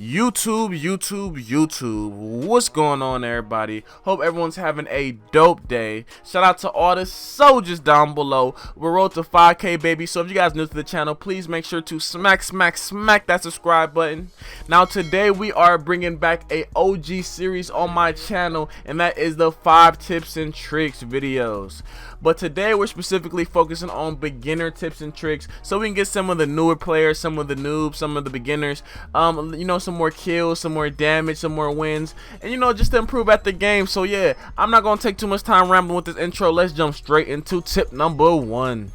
YouTube, what's going on, everybody? Hope everyone's having a dope day. Shout out to all the soldiers down below. We're road to 5K, baby. So if you guys new to the channel, please make sure to smack that subscribe button. Now today we are bringing back a OG series on my channel, and that is the 5 tips and tricks videos. But today we're specifically focusing on beginner tips and tricks, so we can get some of the newer players, some of the noobs, some of the beginners, some more kills, some more damage, some more wins, and just to improve at the game. So yeah, I'm not gonna take too much time rambling with this intro. Let's jump straight into tip number 1.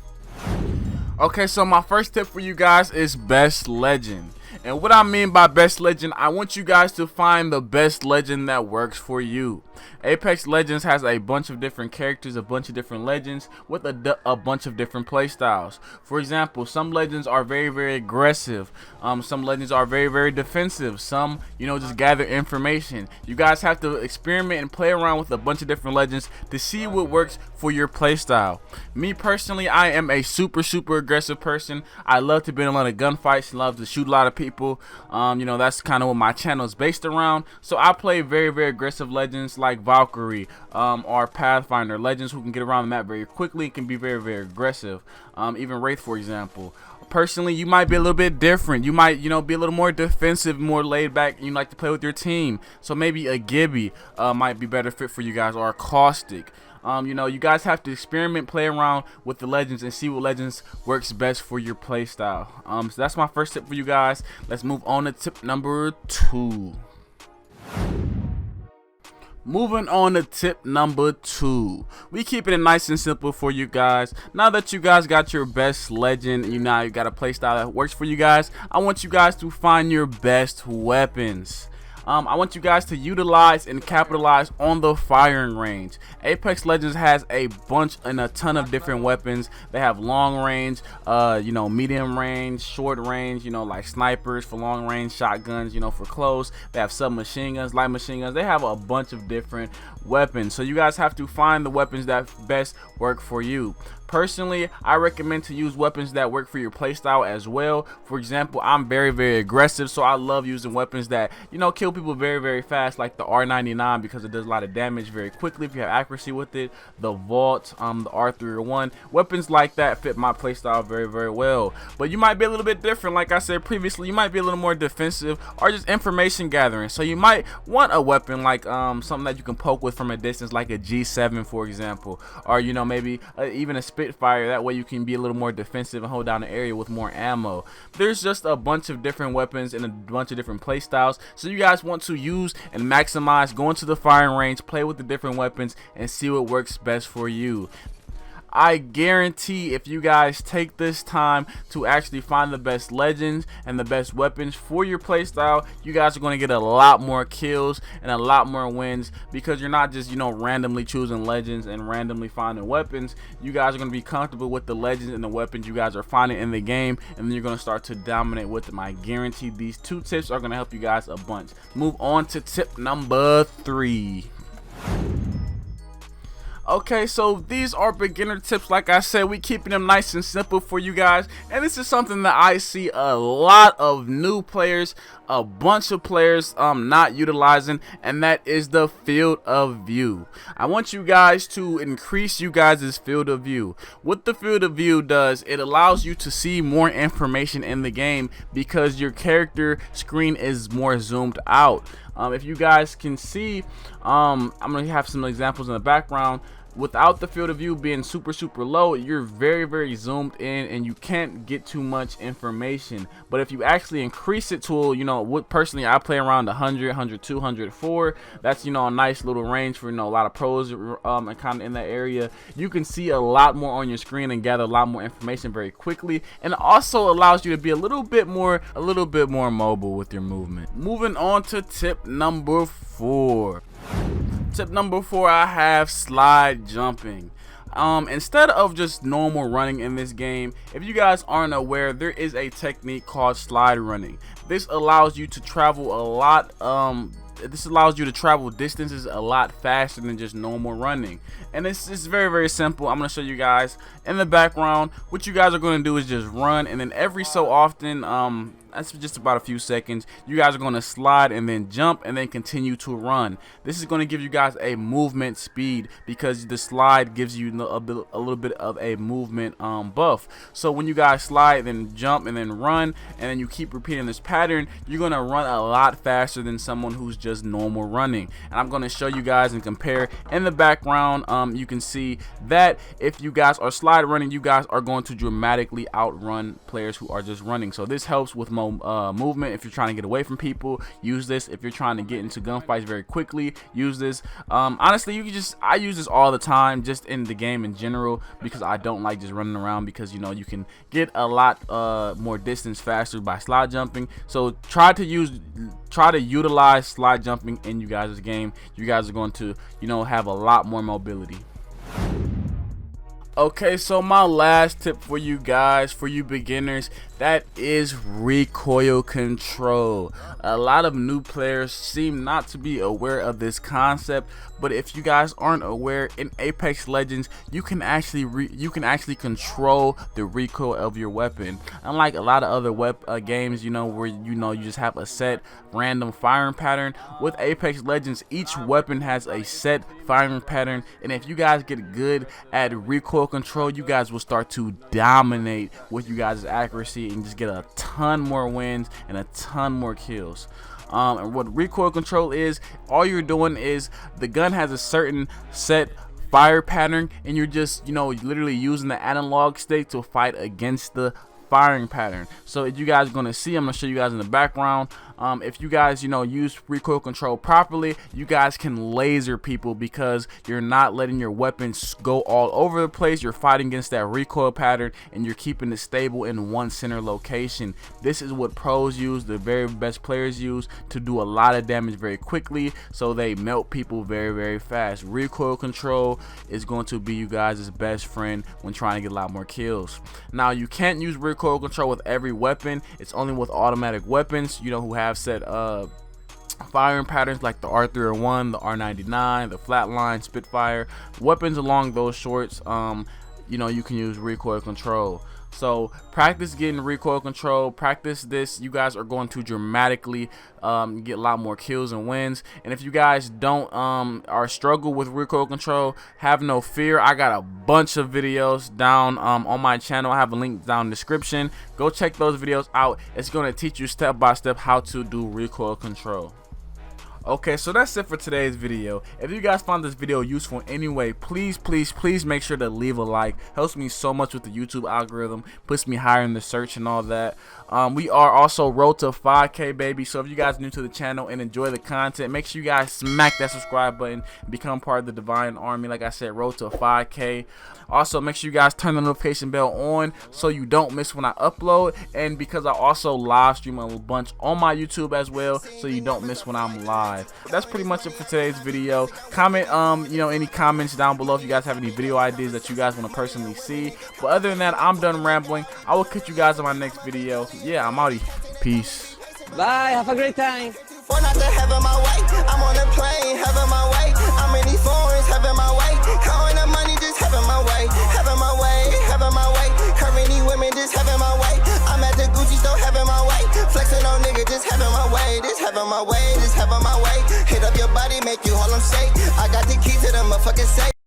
Okay, so my first tip for you guys is best legend. And what I mean by best legend, I want you guys to find the best legend that works for you. Apex Legends has a bunch of different characters, a bunch of different legends with a bunch of different playstyles. For example, some legends are very aggressive. Some legends are very defensive. Some, just gather information. You guys have to experiment and play around with a bunch of different legends to see what works for your playstyle. Me personally, I am a super aggressive person. I love to be in a lot of gunfights, love to shoot a lot of people. That's kind of what my channel is based around. So I play very aggressive legends like Valkyrie, or Pathfinder, legends who can get around the map very quickly, can be very aggressive. Even Wraith, for example. Personally, you might be a little bit different. You might, be a little more defensive, more laid back. You like to play with your team, so maybe a Gibby might be better fit for you guys, or a Caustic. You guys have to experiment, play around with the legends, and see what legends works best for your play style. So that's my first tip for you guys. Let's move on to tip number 2. Moving on to tip number 2. We keeping it nice and simple for you guys. Now that you guys got your best legend, you got a playstyle that works for you guys, I want you guys to find your best weapons. I want you guys to utilize and capitalize on the firing range. Apex Legends has a bunch and a ton of different weapons. They have long range, medium range, short range, like snipers for long range, shotguns, for close. They have submachine guns, light machine guns. They have a bunch of different weapons. So you guys have to find the weapons that best work for you. Personally, I recommend to use weapons that work for your playstyle as well. For example, I'm very aggressive, so I love using weapons that kill people very fast, like the R99, because it does a lot of damage very quickly if you have accuracy with it. The Vault, the R301, weapons like that fit my playstyle very well. But you might be a little bit different. Like I said previously, you might be a little more defensive or just information gathering. So you might want a weapon like something that you can poke with from a distance, like a G7, for example, or maybe even a Spitfire. That way you can be a little more defensive and hold down the area with more ammo. There's just a bunch of different weapons and a bunch of different play styles, so you guys want to use and maximize, go into the firing range, play with the different weapons, and see what works best for you. I guarantee if you guys take this time to actually find the best legends and the best weapons for your playstyle, you guys are going to get a lot more kills and a lot more wins, because you're not just randomly choosing legends and randomly finding weapons. You guys are going to be comfortable with the legends and the weapons you guys are finding in the game, and then you're going to start to dominate with them. I guarantee these 2 tips are going to help you guys a bunch. Move on to tip number 3. Okay, so these are beginner tips. Like I said, we keeping them nice and simple for you guys, and this is something that I see a lot of new players, a bunch of players not utilizing, and that is the field of view. I want you guys to increase you guys' field of view. What the field of view does, it allows you to see more information in the game, because your character screen is more zoomed out. If you guys can see, I'm gonna have some examples in the background. Without the field of view being super low, you're very zoomed in and you can't get too much information. But if you actually increase it to what personally I play around 100, 102, 104, that's a nice little range for a lot of pros and kind of in that area. You can see a lot more on your screen and gather a lot more information very quickly, and it also allows you to be a little bit more mobile with your movement. Moving on to tip number 4. Tip number 4, I have slide jumping. Instead of just normal running in this game, if you guys aren't aware, there is a technique called slide running. This allows you to travel a lot this allows you to travel distances a lot faster than just normal running. And it's very, very simple. I'm gonna show you guys in the background. What you guys are gonna do is just run, and then every so often, that's just about a few seconds, you guys are going to slide and then jump and then continue to run. This is going to give you guys a movement speed because the slide gives you a little bit of a movement buff. So when you guys slide, then jump and then run, and then you keep repeating this pattern, you're going to run a lot faster than someone who's just normal running. And I'm going to show you guys and compare in the background. You can see that if you guys are slide running, you guys are going to dramatically outrun players who are just running. So this helps with movement. If you're trying to get away from people, use this. If you're trying to get into gunfights very quickly, use this. Honestly, I use this all the time, just in the game in general, because I don't like just running around, because you know you can get a lot more distance faster by slide jumping. So try to utilize slide jumping in you guys' game. You guys are going to, you know, have a lot more mobility. Okay, so my last tip for you guys, for you beginners, that is recoil control. A lot of new players seem not to be aware of this concept, but if you guys aren't aware, in Apex Legends, you can actually control the recoil of your weapon. Unlike a lot of other games, you know, where you just have a set random firing pattern, with Apex Legends, each weapon has a set firing pattern, and if you guys get good at recoil control, you guys will start to dominate with you guys' accuracy and just get a ton more wins and a ton more kills. And what recoil control is, all you're doing is the gun has a certain set fire pattern, and you're just, you know, literally using the analog stick to fight against the firing pattern. So if you guys are gonna see, I'm gonna show you guys in the background. If you guys, you know, use recoil control properly, you guys can laser people because you're not letting your weapons go all over the place. You're fighting against that recoil pattern, and you're keeping it stable in one center location. This is what pros use, the very best players use, to do a lot of damage very quickly, so they melt people very, very fast. Recoil control is going to be you guys' best friend when trying to get a lot more kills. Now, you can't use recoil control with every weapon. It's only with automatic weapons, you know, who have set firing patterns like the R301, the R99, the Flatline, Spitfire. Weapons along those shorts, you know, you can use recoil control. So practice getting recoil control, practice this. You guys are going to dramatically get a lot more kills and wins. And if you guys don't or struggle with recoil control, have no fear. I got a bunch of videos down on my channel. I have a link down in the description. Go check those videos out. It's going to teach you step by step how to do recoil control. Okay, so that's it for today's video. If you guys found this video useful in any way, please make sure to leave a like. Helps me so much with the YouTube algorithm, puts me higher in the search and all that. We are also road to 5K, baby. So if you guys are new to the channel and enjoy the content, make sure you guys smack that subscribe button and become part of the Divine Army. Like I said, road to 5K. Also, make sure you guys turn the notification bell on so you don't miss when I upload, and because I also live stream a bunch on my YouTube as well, so you don't miss when I'm live. That's pretty much it for today's video. Comment you know, any comments down below if you guys have any video ideas that you guys want to personally see. But other than that, I'm done rambling. I will catch you guys in my next video. Yeah, I'm outie. Peace. Bye, have a great time. When I having my way, I'm on a plane, having my way. I'm in these foreigns, having my way. Counting the money, just having my way. Having my way, having my way. Curving these women, just having my way. I'm at the Gucci store, having my way. Flexing on nigga, just having my way. Just having my way, just having my way. Hit up your body, make you all I'm shake. I got the key to the motherfucking safe.